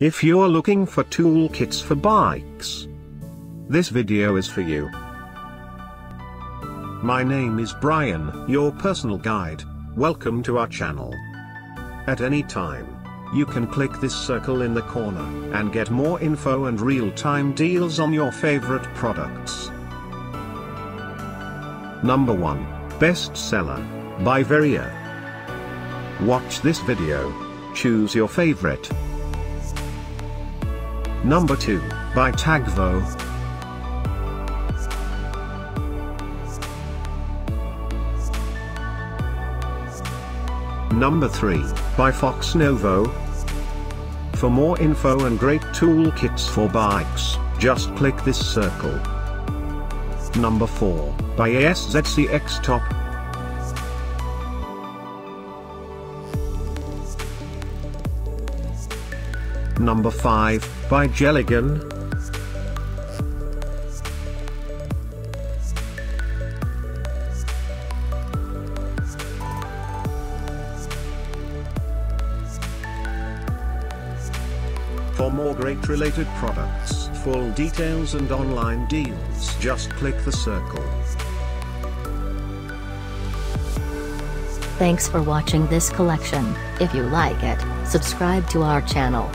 If you're looking for toolkits for bikes, this video is for you. My name is Brian, your personal guide. Welcome to our channel. At any time, you can click this circle in the corner and get more info and real-time deals on your favorite products. Number 1, Bestseller, by Veriya. Watch this video. Choose your favorite. Number 2, by Tagvo. Number 3, by Foxnovo. For more info and great toolkits for bikes, just click this circle. Number 4, by A-szcxtop. Number 5, by JELEGAN. For more great related products, full details and online deals, just click the circle. Thanks for watching this collection. If you like it, subscribe to our channel.